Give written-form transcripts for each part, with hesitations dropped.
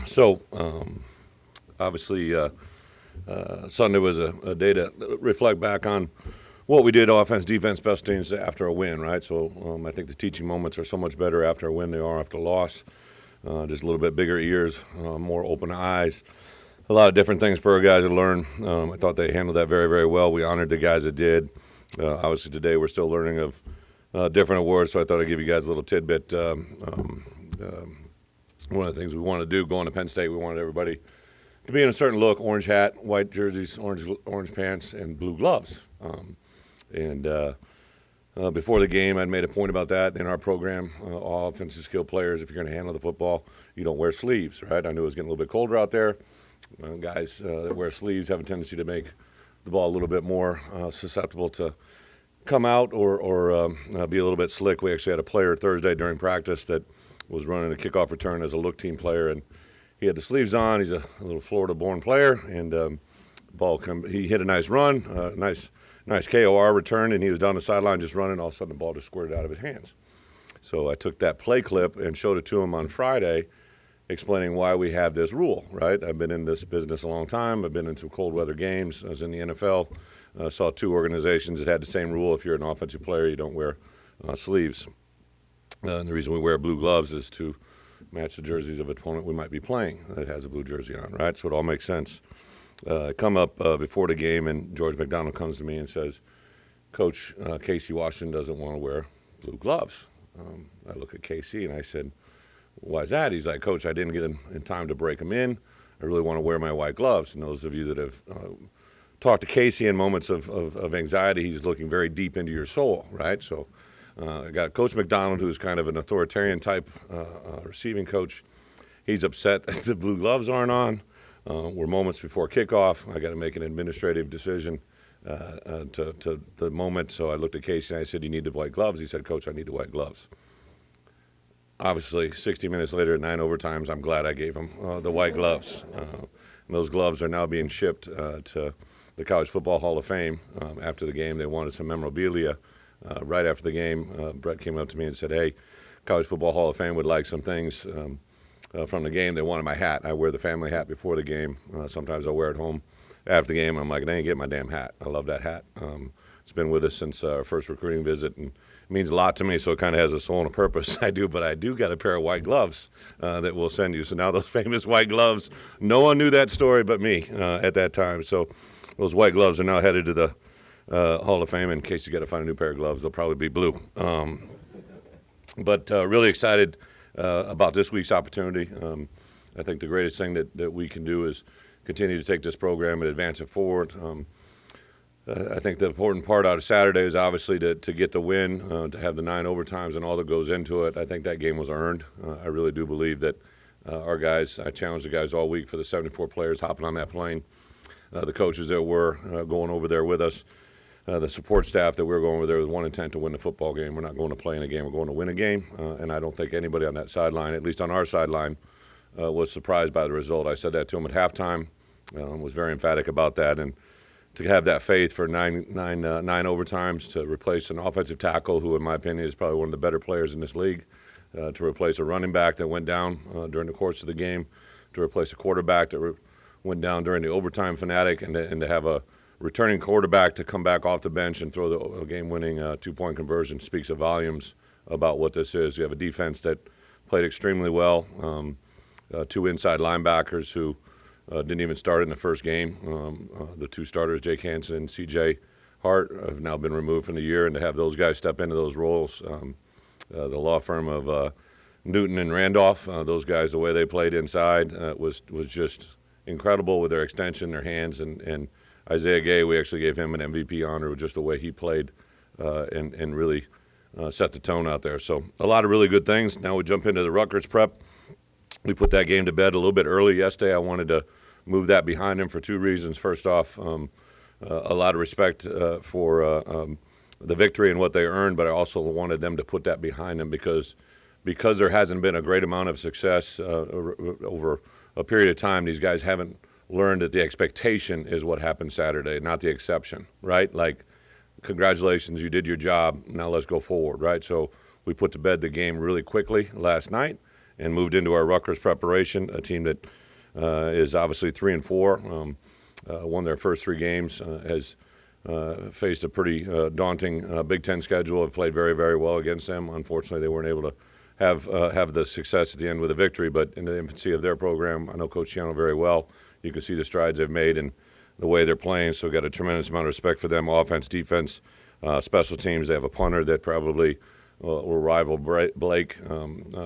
So, obviously, Sunday was a day to reflect back on what we did, offense, defense, special teams, after a win, right? So I think the teaching moments are so much better after a win than they are after a loss. Just a little bit bigger ears, more open eyes. A lot of different things for our guys to learn. I thought they handled that very, very well. We honored the guys that did. Obviously, today we're still learning of different awards, so I thought I'd give you guys a little tidbit. One of the things we want to do going to Penn State, we wanted everybody to be in a certain look: orange hat, white jerseys, orange pants, and blue gloves. Before the game, I'd made a point about that in our program. All offensive skill players, if you're going to handle the football, you don't wear sleeves, right? I knew it was getting a little bit colder out there. Guys that wear sleeves have a tendency to make the ball a little bit more susceptible to come out or be a little bit slick. We actually had a player Thursday during practice that was running a kickoff return as a look team player, and he had the sleeves on. He's a little Florida-born player, and he hit a nice run, nice KOR return, and he was down the sideline just running. All of a sudden, the ball just squirted out of his hands. So I took that play clip and showed it to him on Friday, explaining why we have this rule, right? I've been in this business a long time. I've been in some cold weather games. I was in the NFL. Saw two organizations that had the same rule. If you're an offensive player, you don't wear sleeves. And the reason we wear blue gloves is to match the jerseys of an opponent we might be playing that has a blue jersey on, right? So it all makes sense. Come up before the game, and George McDonald comes to me and says, Coach, Casey Washington doesn't want to wear blue gloves. I look at Casey and I said, why is that? He's like, Coach, I didn't get in time to break them in. I really want to wear my white gloves. And those of you that have talked to Casey in moments of anxiety, he's looking very deep into your soul, right? So I got Coach McDonald, who's kind of an authoritarian type receiving coach. He's upset that the blue gloves aren't on. We're moments before kickoff. I got to make an administrative decision to the moment. So I looked at Casey and I said, you need the white gloves? He said, Coach, I need the white gloves. Obviously, 60 minutes later at 9 overtimes, I'm glad I gave him the white gloves. And those gloves are now being shipped to the College Football Hall of Fame. After the game, they wanted some memorabilia. Right after the game, Bret came up to me and said, hey, College Football Hall of Fame would like some things from the game. They wanted my hat. I wear the family hat before the game. Sometimes I wear it home after the game. I'm like, they ain't get my damn hat. I love that hat. It's been with us since our first recruiting visit, and it means a lot to me, so it kind of has a soul and a purpose. But I do got a pair of white gloves that we'll send you. So now those famous white gloves, no one knew that story but me at that time. So those white gloves are now headed to the Hall of Fame. In case you got to find a new pair of gloves, they'll probably be blue. But really excited about this week's opportunity. I think the greatest thing that we can do is continue to take this program and advance it forward. I think the important part out of Saturday is obviously to get the win, to have the 9 overtimes and all that goes into it. I think that game was earned. I really do believe that our guys, I challenged the guys all week for the 74 players hopping on that plane, the coaches that were going over there with us, the support staff that we were going over there with one intent to win the football game. We're not going to play in a game, we're going to win a game. And I don't think anybody on that sideline, at least on our sideline, was surprised by the result. I said that to them at halftime, was very emphatic about that. And to have that faith for nine overtimes to replace an offensive tackle who, in my opinion, is probably one of the better players in this league, to replace a running back that went down during the course of the game, to replace a quarterback that went down during the overtime fanatic, and to have a returning quarterback to come back off the bench and throw the game-winning two-point conversion speaks of volumes about what this is. You have a defense that played extremely well, 2 inside linebackers who didn't even start in the first game. The 2 starters, Jake Hansen and C.J. Hart, have now been removed from the year, and to have those guys step into those roles, the law firm of Newton and Randolph, those guys, the way they played inside was just incredible with their extension, their hands, and Isaiah Gay, we actually gave him an MVP honor with just the way he played and really set the tone out there. So a lot of really good things. Now we jump into the Rutgers prep. We put that game to bed a little bit early yesterday. I wanted to move that behind him for 2 reasons. First off, a lot of respect for the victory and what they earned, but I also wanted them to put that behind them because there hasn't been a great amount of success over a period of time. These guys haven't learned that the expectation is what happened Saturday, not the exception, right? Like, congratulations, you did your job. Now let's go forward, right? So we put to bed the game really quickly last night. and moved into our Rutgers preparation, a team that is obviously 3-4, won their first 3 games, has faced a pretty daunting Big Ten schedule, have played very, very well against them. Unfortunately, they weren't able to have the success at the end with a victory, but in the infancy of their program, I know Coach Chiano very well. You can see the strides they've made and the way they're playing, so got a tremendous amount of respect for them, offense, defense, special teams. They have a punter that probably will rival Blake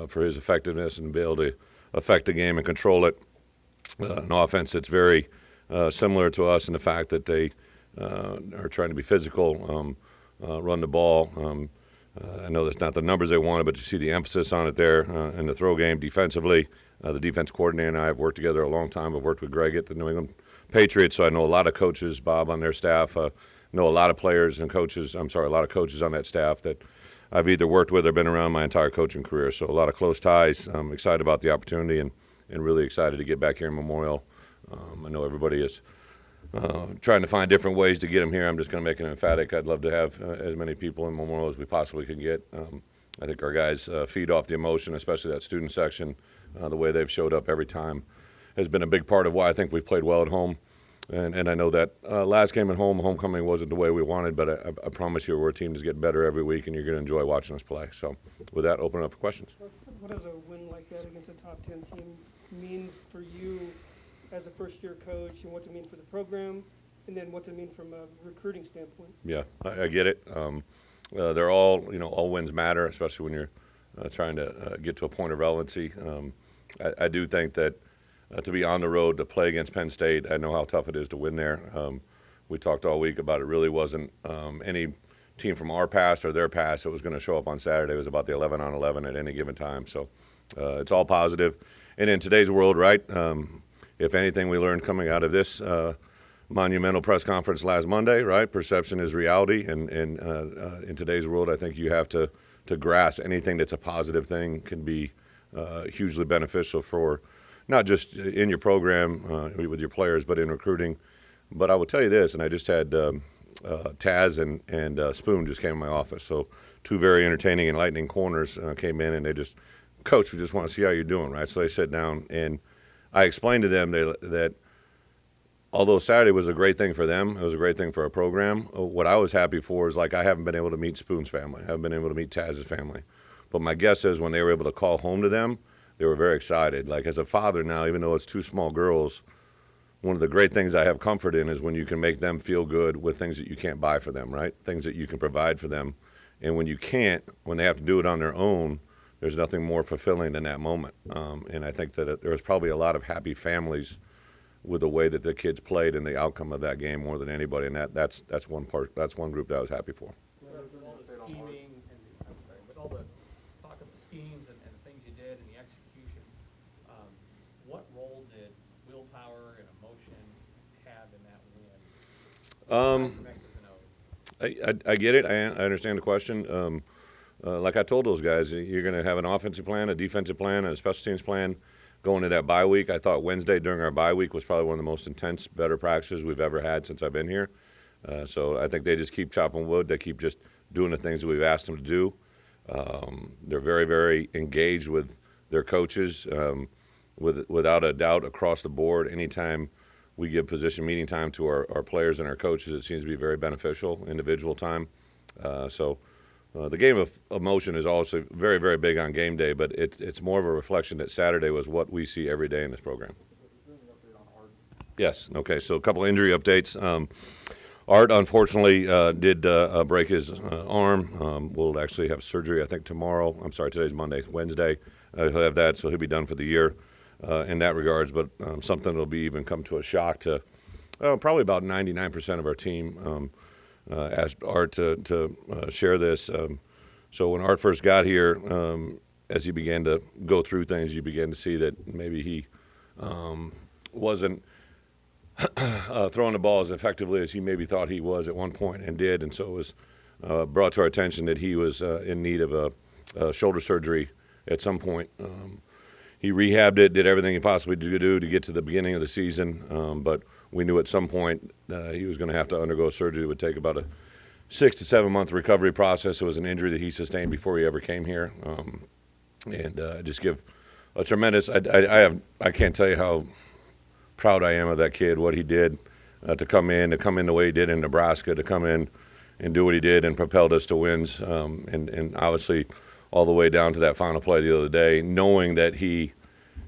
for his effectiveness and be able to affect the game and control it. An offense that's very similar to us in the fact that they are trying to be physical, run the ball. I know that's not the numbers they wanted, but you see the emphasis on it there in the throw game defensively. The defense coordinator and I have worked together a long time. I've worked with Greg at the New England Patriots, so I know a lot of coaches, Bob, on their staff. Know a lot of players and coaches. A lot of coaches on that staff that I've either worked with or been around my entire coaching career. So a lot of close ties. I'm excited about the opportunity and really excited to get back here in Memorial. I know everybody is trying to find different ways to get them here. I'm just going to make it emphatic. I'd love to have as many people in Memorial as we possibly can get. I think our guys feed off the emotion, especially that student section. The way they've showed up every time has been a big part of why I think we've played well at home. And I know that last game at home, homecoming wasn't the way we wanted, but I promise you we're a team that's getting better every week, and you're going to enjoy watching us play. So with that, open it up for questions. What does a win like that against a top 10 team mean for you as a first-year coach, and what's it mean for the program, and then what's it mean from a recruiting standpoint? Yeah, I get it. They're all, all wins matter, especially when you're trying to get to a point of relevancy. I do think that to be on the road to play against Penn State, I know how tough it is to win there. We talked all week about it really wasn't any team from our past or their past that was going to show up on Saturday. It was about the 11-on-11 at any given time. So it's all positive. And in today's world, right, if anything we learned coming out of this monumental press conference last Monday, right, perception is reality. And in today's world, I think you have to grasp anything that's a positive thing can be hugely beneficial for not just in your program with your players, but in recruiting. But I will tell you this, and I just had Taz and Spoon just came in my office. So 2 very entertaining, enlightening corners came in, and they just, Coach, we just want to see how you're doing, right? So they sat down, and I explained to them that although Saturday was a great thing for them, it was a great thing for our program, what I was happy for is, like, I haven't been able to meet Spoon's family. I haven't been able to meet Taz's family. But my guess is when they were able to call home to them, they were very excited. Like, as a father now, even though it's 2 small girls, one of the great things I have comfort in is when you can make them feel good with things that you can't buy for them, right? Things that you can provide for them. And when you can't, when they have to do it on their own, there's nothing more fulfilling than that moment. And I think that there was probably a lot of happy families with the way that the kids played and the outcome of that game more than anybody. And that's one part. That's one group that I was happy for. With all the scheming and with all the talk of the schemes and the things you did and the execution, what role did willpower and emotion have in that win? I get it. I understand the question. Like I told those guys, you're going to have an offensive plan, a defensive plan, and a special teams plan going to that bye week. I thought Wednesday during our bye week was probably one of the most intense, better practices we've ever had since I've been here. So I think they just keep chopping wood. They keep just doing the things that we've asked them to do. They're very, very engaged with their coaches, without a doubt across the board. Anytime we give position meeting time to our players and our coaches, it seems to be very beneficial, individual time. The game of emotion is also very, very big on game day, but it's more of a reflection that Saturday was what we see every day in this program. Yes. Okay. So a couple injury updates. Art, unfortunately, did break his arm. We'll actually have surgery, I think, tomorrow. I'm sorry, today's Monday. Wednesday, he'll have that, so he'll be done for the year in that regards. But something that'll be even come to a shock to probably about 99% of our team. Asked Art to share this. So when Art first got here, as he began to go through things, you began to see that maybe he wasn't throwing the ball as effectively as he maybe thought he was at one point and did. And so it was brought to our attention that he was in need of a shoulder surgery at some point. He rehabbed it, did everything he possibly could do to get to the beginning of the season, but we knew at some point he was going to have to undergo surgery. It would take about a 6 to 7 month recovery process. It was an injury that he sustained before he ever came here. And just give a tremendous. I can't tell you how proud I am of that kid. What he did to come in the way he did in Nebraska, to come in and do what he did and propelled us to wins, and obviously all the way down to that final play the other day, knowing that he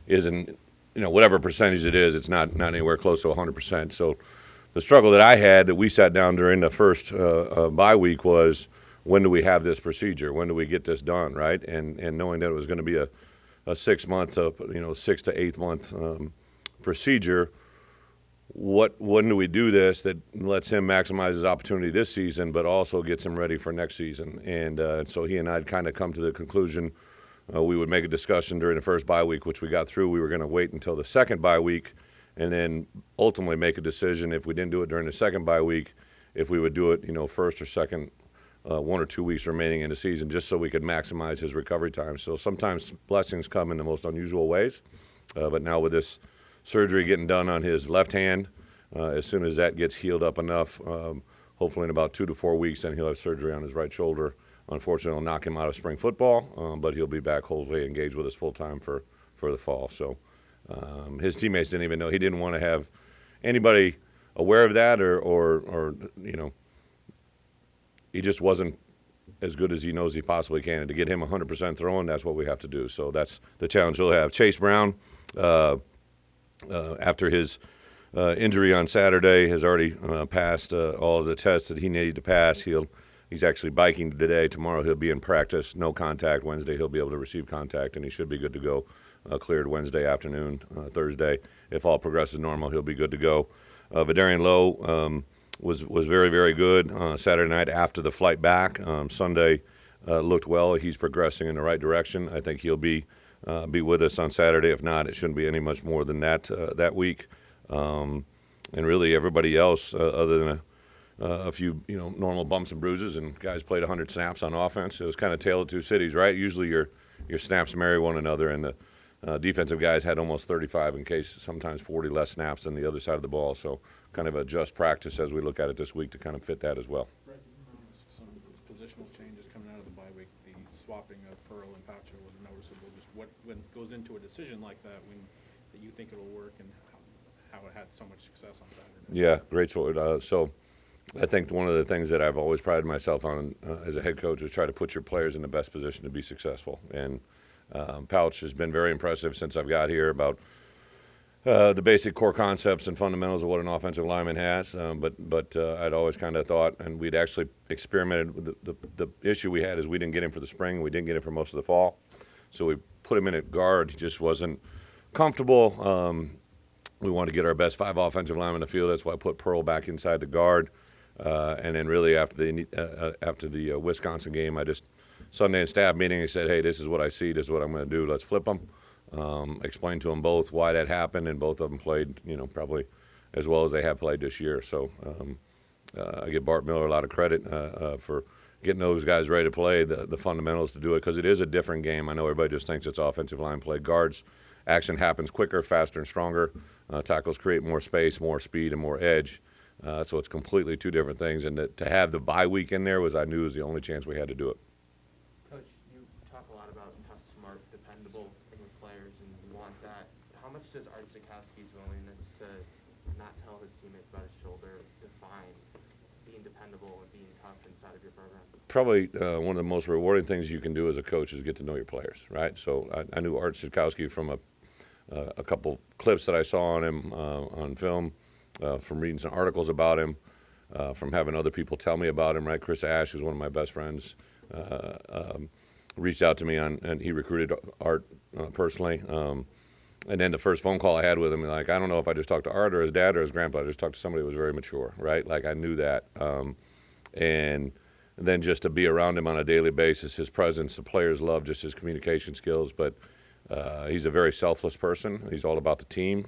isn't, whatever percentage it is, it's not anywhere close to 100%. So the struggle that I had, that we sat down during the first bye week, was, when do we have this procedure? When do we get this done, right? And knowing that it was going to be a 6 month, 6 to 8 month procedure. When do we do this that lets him maximize his opportunity this season, but also gets him ready for next season? And so he and I had kind of come to the conclusion we would make a discussion during the first bye week, which we got through. We were going to wait until the second bye week, and then ultimately make a decision, if we didn't do it during the second bye week, if we would do it, first or second, 1 or 2 weeks remaining in the season, just so we could maximize his recovery time. So sometimes blessings come in the most unusual ways, but now with this surgery getting done on his left hand, as soon as that gets healed up enough, hopefully in about 2 to 4 weeks, then he'll have surgery on his right shoulder. Unfortunately, it'll knock him out of spring football, but he'll be back, hopefully engaged with us full time for the fall. So his teammates didn't even know. He didn't want to have anybody aware of that, or he just wasn't as good as he knows he possibly can. And to get him 100% throwing, that's what we have to do. So that's the challenge he'll have. Chase Brown, after his injury on Saturday, has already passed all of the tests that he needed to pass. He's actually biking today. Tomorrow he'll be in practice, no contact. Wednesday he'll be able to receive contact, and he should be good to go. Cleared Wednesday afternoon, Thursday. If all progresses normal, he'll be good to go. Vidarian Lowe was very, very good Saturday night after the flight back. Sunday looked well. He's progressing in the right direction. I think he'll be with us on Saturday. If not, it shouldn't be any much more than that week. And really everybody else, other than a few normal bumps and bruises, and guys played 100 snaps on offense. It was kind of tale of two cities, right? Usually your snaps marry one another, and the defensive guys had almost 35, in case sometimes 40 less snaps than the other side of the ball. So kind of a just practice as we look at it this week to kind of fit that as well. Right. Some positional changes coming out of the bye week. The swapping of Pearl and Pacho was noticeable. Just what goes into a decision like that, that you think it'll work, and how it had so much success on Saturday? Yeah, great sort. So I think one of the things that I've always prided myself on as a head coach is try to put your players in the best position to be successful. And Pouch has been very impressive since I've got here about the basic core concepts and fundamentals of what an offensive lineman has. But I'd always kind of thought, and we'd actually experimented with the issue we had is we didn't get him for the spring. We didn't get him for most of the fall. So we put him in at guard. He just wasn't comfortable. We wanted to get our best 5 offensive linemen in the field. That's why I put Pearl back inside the guard. And then really after the Wisconsin game, Sunday in staff meeting, I said, hey, this is what I see. This is what I'm going to do. Let's flip them. Explained to them both why that happened, and both of them played, probably as well as they have played this year. So I give Bart Miller a lot of credit for getting those guys ready to play, the fundamentals to do it, because it is a different game. I know everybody just thinks it's offensive line play. Guards, action happens quicker, faster, and stronger. Tackles create more space, more speed, and more edge. So it's completely two different things. And to have the bye week in there I knew was the only chance we had to do it. Coach, you talk a lot about tough, smart, dependable in your players, and you want that. How much does Art Zukowski's willingness to not tell his teammates about his shoulder define being dependable and being tough inside of your program? Probably one of the most rewarding things you can do as a coach is get to know your players, right? So I knew Art Zukowski from a couple clips that I saw on him on film, from reading some articles about him, from having other people tell me about him, right? Chris Ash, who's one of my best friends, reached out to me and he recruited Art personally. And then the first phone call I had with him, I don't know if I just talked to Art or his dad or his grandpa. I just talked to somebody who was very mature, right? I knew that. And then just to be around him on a daily basis, his presence, the players love just his communication skills, but he's a very selfless person. He's all about the team.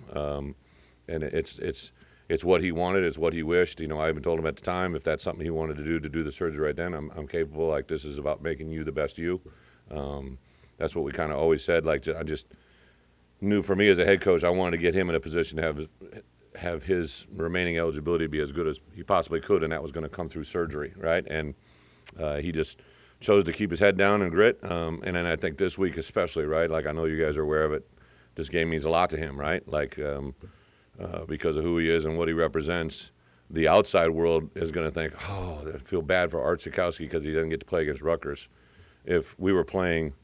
And it's what he wanted, it's what he wished. I even told him at the time, if that's something he wanted to do the surgery right then, I'm capable. This is about making you the best you. That's what we kind of always said. I just knew, for me as a head coach, I wanted to get him in a position to have his remaining eligibility be as good as he possibly could, and that was going to come through surgery, right? And he just chose to keep his head down and grit. And then I think this week especially, right? Like I know you guys are aware of it. This game means a lot to him, right? Like because of who he is and what he represents. The outside world is going to think, oh, I feel bad for Art Sikowski because he doesn't get to play against Rutgers. If we were playing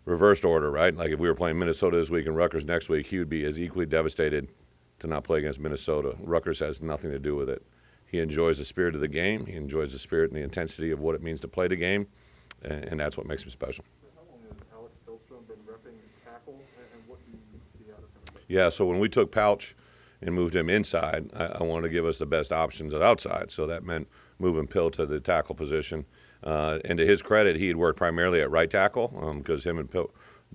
reversed order, right? Like if we were playing Minnesota this week and Rutgers next week, he would be as equally devastated to not play against Minnesota. Rutgers has nothing to do with it. He enjoys the spirit of the game. He enjoys the spirit and the intensity of what it means to play the game, and that's what makes him special. How long has Alex Hillstrom been repping tackle, and what do you see out of him? Yeah, so when we took Pouch and moved him inside, I wanted to give us the best options outside. So that meant moving Pill to the tackle position. And to his credit, he had worked primarily at right tackle because him and Pill,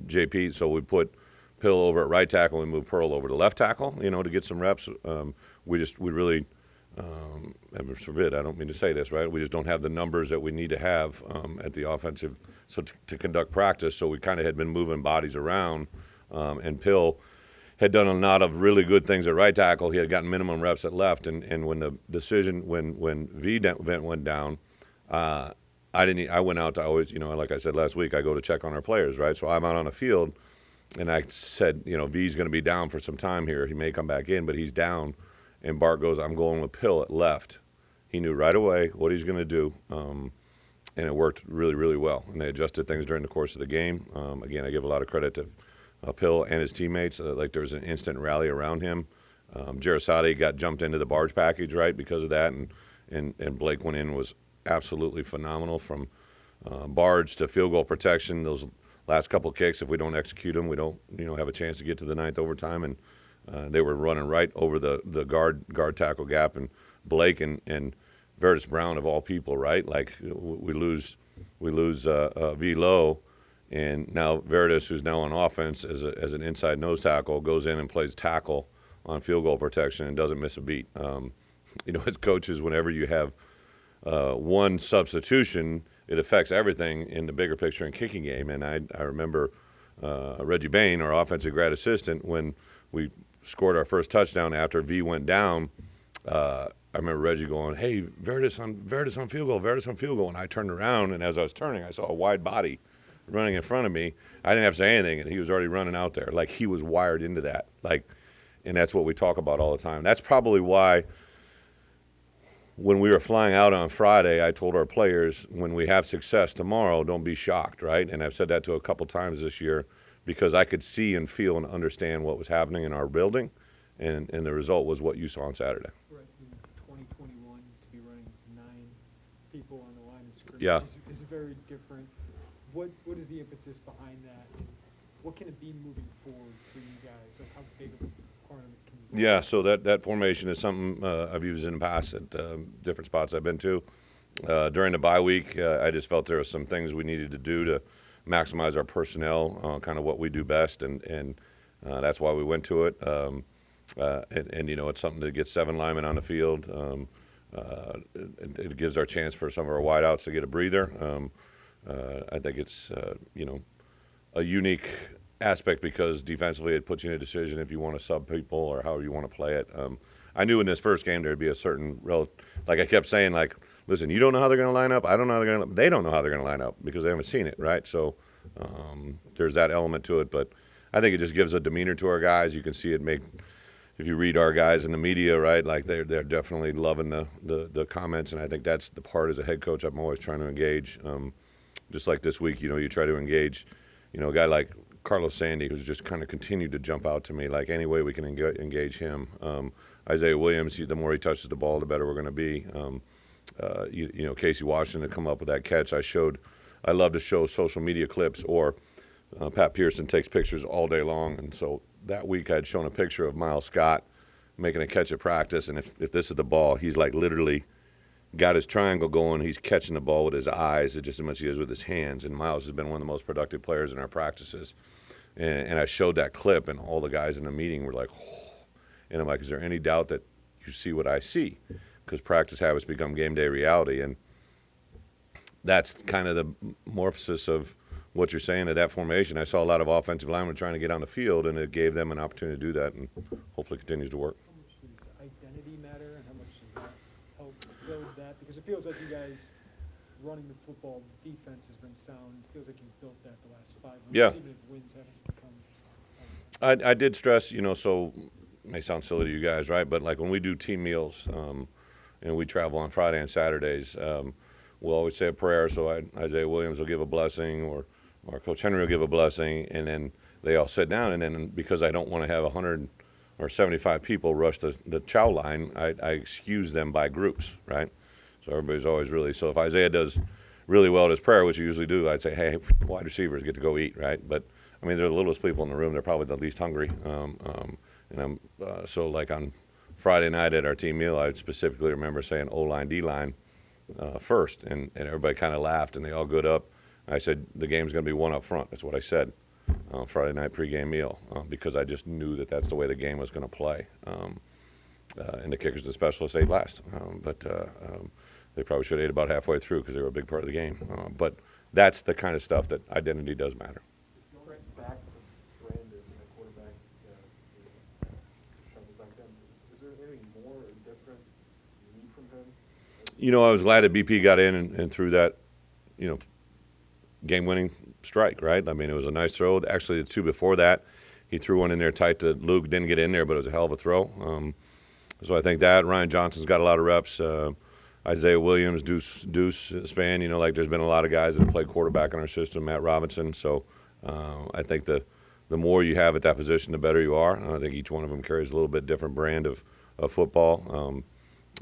JP, so we put Pill over at right tackle and we moved Pearl over to left tackle, you know, to get some reps. We really, heaven forbid, I don't mean to say this, right? We just don't have the numbers that we need to have at the offensive, so to conduct practice. So we kind of had been moving bodies around, and Pill had done a lot of really good things at right tackle. He had gotten minimum reps at left, and when the decision, when V went down, I went out to always, you know, like I said last week, I go to check on our players, right? So I'm out on the field, and I said, you know, V's going to be down for some time here. He may come back in, but he's down. And Bart goes, I'm going with Pill at left. He knew right away what he's going to do, and it worked really, really well. And they adjusted things during the course of the game. Again, I give a lot of credit to Pill and his teammates. Like there was an instant rally around him. Jarasati got jumped into the barge package, right, because of that, and Blake went in and was absolutely phenomenal from barge to field goal protection. Those last couple kicks, if we don't execute them, we don't, you know, have a chance to get to the ninth overtime. And they were running right over the guard tackle gap, and Blake and Verdis Brown of all people, right? Like we lose V Low, and now Verdis, who's now on offense as an inside nose tackle, goes in and plays tackle on field goal protection and doesn't miss a beat. You know, as coaches, whenever you have one substitution, it affects everything in the bigger picture and kicking game. And I remember Reggie Bain, our offensive grad assistant, when we scored our first touchdown after V went down. I remember Reggie going, "Hey, Verdis on field goal," and I turned around, and as I was turning, I saw a wide body running in front of me. I didn't have to say anything, and he was already running out there. Like he was wired into that. Like, and that's what we talk about all the time. That's probably why when we were flying out on Friday, I told our players, when we have success tomorrow, don't be shocked, right? And I've said that to a couple times this year because I could see and feel and understand what was happening in our building, and the result was what you saw on Saturday. Right, in 2021, to be running 9 people on the line of scrimmage Yeah. is very different. What is the impetus behind that? And what can it be moving forward for you guys? Like how big of a part of it can you Yeah, so that formation is something I've used in the past at different spots I've been to. During the bye week, I just felt there were some things we needed to do to maximize our personnel, kind of what we do best, and that's why we went to it. And you know, it's something to get 7 linemen on the field. It gives our chance for some of our wideouts to get a breather. I think it's you know, a unique aspect because defensively it puts you in a decision if you want to sub people or how you want to play it. I knew in this first game there'd be a certain like I kept saying, like, listen, you don't know how they're going to line up. I don't know how they're going to. They don't know how they're going to line up because they haven't seen it, right? So there's that element to it, but I think it just gives a demeanor to our guys. You can see it make. If you read our guys in the media, right, like they're definitely loving the comments, and I think that's the part as a head coach I'm always trying to engage. Just like this week, you know, you try to engage, you know, a guy like Carlos Sandy, who's just kind of continued to jump out to me, like any way we can engage him. Isaiah Williams, the more he touches the ball, the better we're going to be. You know, Casey Washington to come up with that catch. I love to show social media clips, or Pat Pearson takes pictures all day long, and so that week I'd shown a picture of Miles Scott making a catch at practice, and if this is the ball, he's like literally got his triangle going. He's catching the ball with his eyes just as much as he is with his hands, and Miles has been one of the most productive players in our practices. And I showed that clip, and all the guys in the meeting were like, oh. And I'm like, is there any doubt that you see what I see? Because practice habits become game day reality, and that's kind of the morphosis of what you're saying of that formation. I saw a lot of offensive linemen trying to get on the field, and it gave them an opportunity to do that, and hopefully continues to work. How much does identity matter, and how much does that help build that? Because it feels like you guys running the football, defense has been sound. Feels like you've built that the last 5 weeks. Yeah. Even if wins haven't come. I did stress, so it may sound silly to you guys, right? But like when we do team meals, and we travel on Friday and Saturdays, we'll always say a prayer. So Isaiah Williams will give a blessing, or Coach Henry will give a blessing, and then they all sit down. And then because I don't want to have 100 or 75 people rush the chow line, I excuse them by groups, right? So everybody's always really, so if Isaiah does really well at his prayer, which you usually do, I'd say, hey, wide receivers get to go eat, right? But I mean, they're the littlest people in the room. They're probably the least hungry. So like on Friday night at our team meal, I specifically remember saying O-line, D-line first, and everybody kind of laughed, and they all got up. I said, the game's going to be one up front. That's what I said Friday night pregame meal, because I just knew that that's the way the game was going to play. And the kickers and specialists ate last. But they probably should have ate about halfway through because they were a big part of the game. But that's the kind of stuff that identity does matter. Back to Brandon, the quarterback, shuffle back then. Is there anything more or different you need from him? I was glad that BP got in and threw that, game-winning strike, right? I mean, it was a nice throw. Actually, the two before that, he threw one in there tight to Luke. Didn't get in there, but it was a hell of a throw. So I think that Ryan Johnson's got a lot of reps. Isaiah Williams, Deuce Span. Like there's been a lot of guys that have played quarterback in our system. Matt Robinson. So I think the more you have at that position, the better you are. And I think each one of them carries a little bit different brand of football.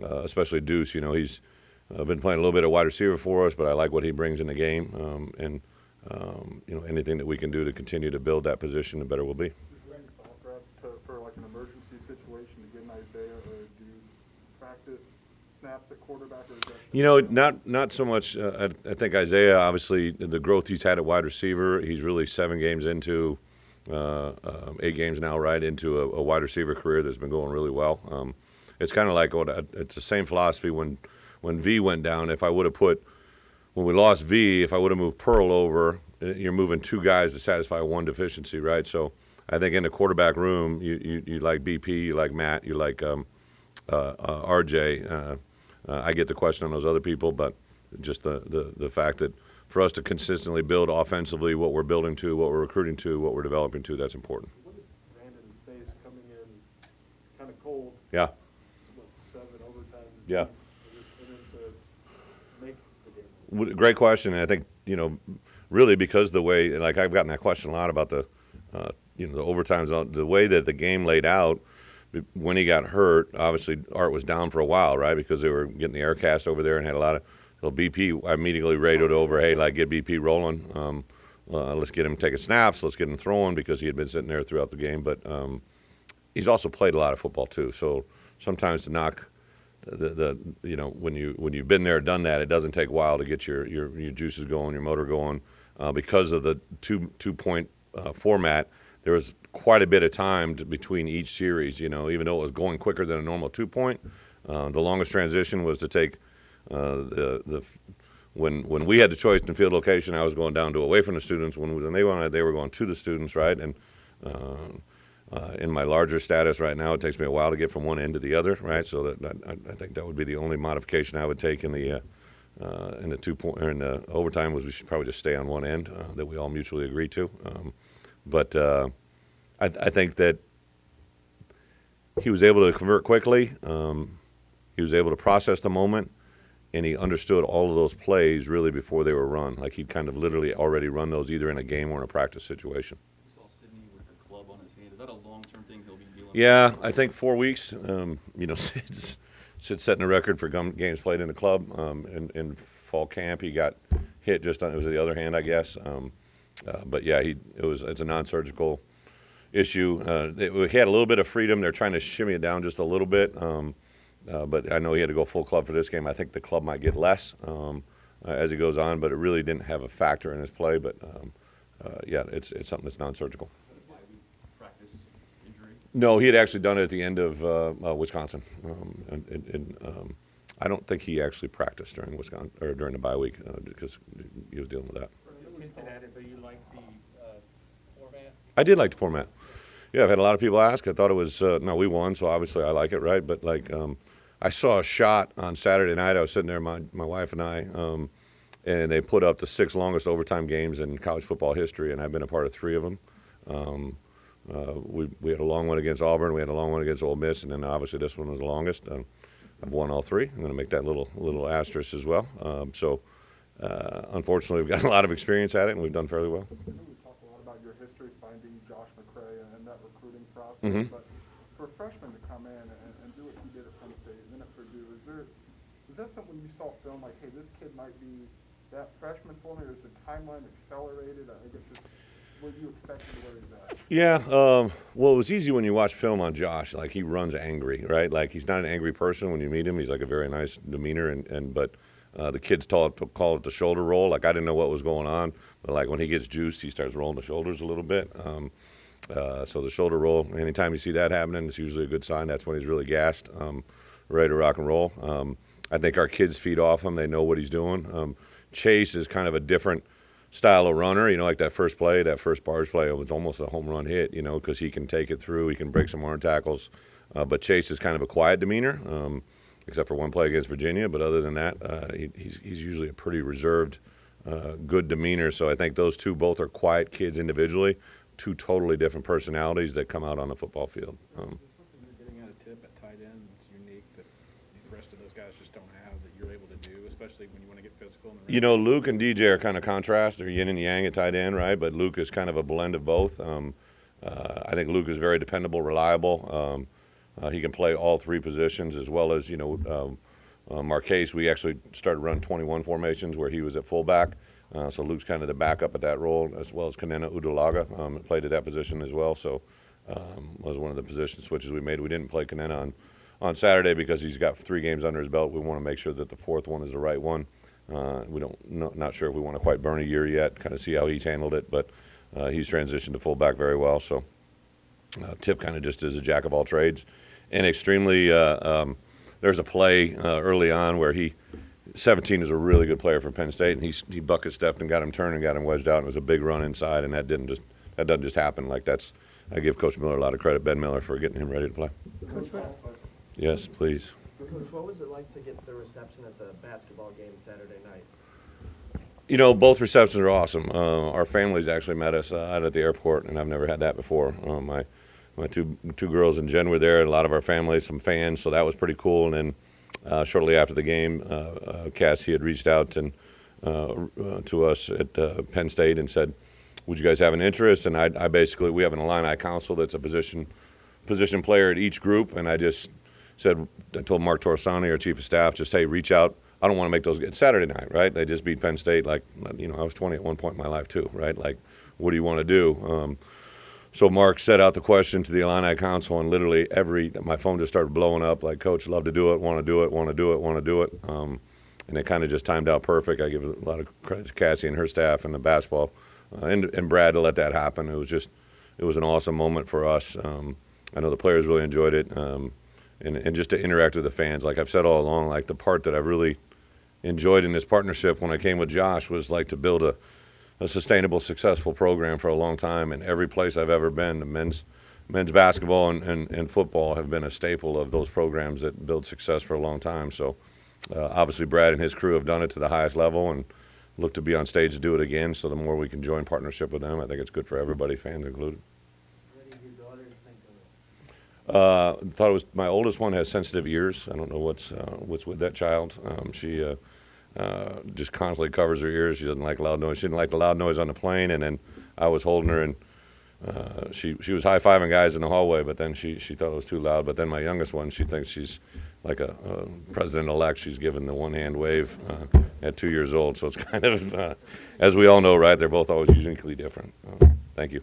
Especially Deuce. He's been playing a little bit of wide receiver for us, but I like what he brings in the game. And anything that we can do to continue to build that position, the better we'll be. Is there any thought for like an emergency situation to get an Isaiah, or do you practice snaps at quarterback, or is that? Not so much. I think Isaiah, obviously, the growth he's had at wide receiver, he's really 7 games into, 8 games now, right, into a wide receiver career that's been going really well. It's kind of like it's the same philosophy when V went down. When we lost V, if I would have moved Pearl over, you're moving 2 guys to satisfy one deficiency, right? So I think in the quarterback room, you like BP, you like Matt, you like RJ. I get the question on those other people, but just the fact that for us to consistently build offensively what we're building to, what we're recruiting to, what we're developing to, that's important. What did Brandon face coming in kind of cold? Yeah. What, 7 overtimes? Yeah. And then to make the game. Great question. And I think, really because the way, like I've gotten that question a lot about the overtimes, the way that the game laid out when he got hurt, obviously Art was down for a while, right? Because they were getting the air cast over there and had a lot of, BP immediately radioed over, hey, get BP rolling. Let's get him taking snaps. Let's get him throwing, because he had been sitting there throughout the game. But he's also played a lot of football too. So sometimes to knock when you've been there, done that, it doesn't take a while to get your juices going, your motor going. Because of the two-point format, there was quite a bit of time between each series. Even though it was going quicker than a normal 2-point, the longest transition was to take when we had the choice in field location, I was going down to away from the students. When they wanted, they were going to the students, right? And in my larger status right now, it takes me a while to get from one end to the other, right? So I think that would be the only modification I would take in the 2-point or in the overtime, was we should probably just stay on one end that we all mutually agree to. But I think that he was able to convert quickly. He was able to process the moment, and he understood all of those plays really before they were run. Like he'd kind of literally already run those either in a game or in a practice situation. We saw Sydney with the club on his hand. Is that a long-term thing he'll be dealing with? Yeah, I think 4 weeks. Sid's setting a record for games played in the club. In fall camp, he got hit just on, it was the other hand, I guess. But yeah, it's a non-surgical issue. He had a little bit of freedom. They're trying to shimmy it down just a little bit. But I know he had to go full club for this game. I think the club might get less as he goes on, but it really didn't have a factor in his play. But yeah, it's something that's non-surgical. Practice injury? No, he had actually done it at the end of Wisconsin. I don't think he actually practiced during Wisconsin or during the bye week because he was dealing with that. You hinted at it, but you like the format? I did like the format. Yeah, I've had a lot of people ask. I thought it was no, we won, so obviously I like it, right? But like, I saw a shot on Saturday night. I was sitting there, my wife and I, and they put up the 6 longest overtime games in college football history, and I've been a part of 3 of them. We had a long one against Auburn, we had a long one against Ole Miss, and then obviously this one was the longest. I've won all 3. I'm going to make that little asterisk as well. Unfortunately, we've got a lot of experience at it, and we've done fairly well. I know we talk a lot about your history finding Josh McCray and that recruiting process, Mhm. but for a freshman to come in and do what he did at Penn State and then at Purdue, is that something you saw film like, hey, this kid might be that freshman for me, or is the timeline accelerated? I guess just what you expected to where he's at? Yeah, well, it was easy when you watch film on Josh. Like, he runs angry, right? Like, he's not an angry person when you meet him. He's like a very nice demeanor, but the kids call it the shoulder roll. Like, I didn't know what was going on, but like when he gets juiced, he starts rolling the shoulders a little bit. So the shoulder roll, anytime you see that happening, it's usually a good sign. That's when he's really gassed, ready to rock and roll. I think our kids feed off him. They know what he's doing. Chase is kind of a different style of runner, like that first play, that first bars play, it was almost a home run hit, because he can take it through, he can break some arm tackles. But Chase is kind of a quiet demeanor, except for one play against Virginia. But other than that, he's usually a pretty reserved, good demeanor. So I think those two both are quiet kids individually, 2 totally different personalities that come out on the football field. Something you're getting at a tip at tight end that's unique that the rest of those guys just don't have that you're able to do, especially when you want to get physical. Luke and DJ are kind of contrast. They're yin and yang at tight end, right? But Luke is kind of a blend of both. I think Luke is very dependable, reliable. He can play all 3 positions, as well as, Marquez. We actually started running 21 formations where he was at fullback. So Luke's kind of the backup at that role, as well as Kanena Udalaga played at that position as well. So was one of the position switches we made. We didn't play Kanena on Saturday because he's got 3 games under his belt. We want to make sure that the 4th one is the right one. Not sure if we want to quite burn a year yet, kind of see how he's handled it, but he's transitioned to fullback very well. So Tip kind of just is a jack of all trades, and extremely. There's a play early on where 17 is a really good player from Penn State, and he bucket stepped and got him turned and got him wedged out, and it was a big run inside, and that doesn't just happen. Like, I give Coach Miller a lot of credit, Ben Miller, for getting him ready to play. Coach, Yes, please. Coach, what was it like to get the reception at the basketball game Saturday night? Both receptions are awesome. Our families actually met us out at the airport, and I've never had that before. My two girls and Jen were there, and a lot of our families, some fans, so that was pretty cool. And then shortly after the game, Cassie had reached out to us at Penn State and said, would you guys have an interest? And I basically, we have an Illini council that's a position player at each group, and I told Mark Torresani, our chief of staff, just, hey, reach out. I don't want to make those. It's Saturday night, right? They just beat Penn State. Like, I was 20 at one point in my life too, right? Like, what do you want to do? So Mark set out the question to the Illini Council, and literally my phone just started blowing up. Like, Coach, love to do it, want to do it, want to do it, want to do it. And it kind of just timed out perfect. I give a lot of credit to Cassie and her staff and the basketball and Brad to let that happen. It was an awesome moment for us. I know the players really enjoyed it, and just to interact with the fans. Like I've said all along, like the part that I really enjoyed in this partnership when I came with Josh was like to build a sustainable, successful program for a long time. And every place I've ever been, the men's basketball and football have been a staple of those programs that build success for a long time. So obviously Brad and his crew have done it to the highest level and look to be on stage to do it again. So the more we can join partnership with them, I think it's good for everybody, fans included. What did your daughters think of it? Thought it was, my oldest one has sensitive ears. I don't know what's with that child. She just constantly covers her ears. She doesn't like loud noise. She didn't like the loud noise on the plane. And then I was holding her, and she was high-fiving guys in the hallway, but then she thought it was too loud. But then my youngest one, she thinks she's like a president-elect. She's given the one-hand wave at 2 years old. So it's kind of, as we all know, right, they're both always uniquely different. Thank you.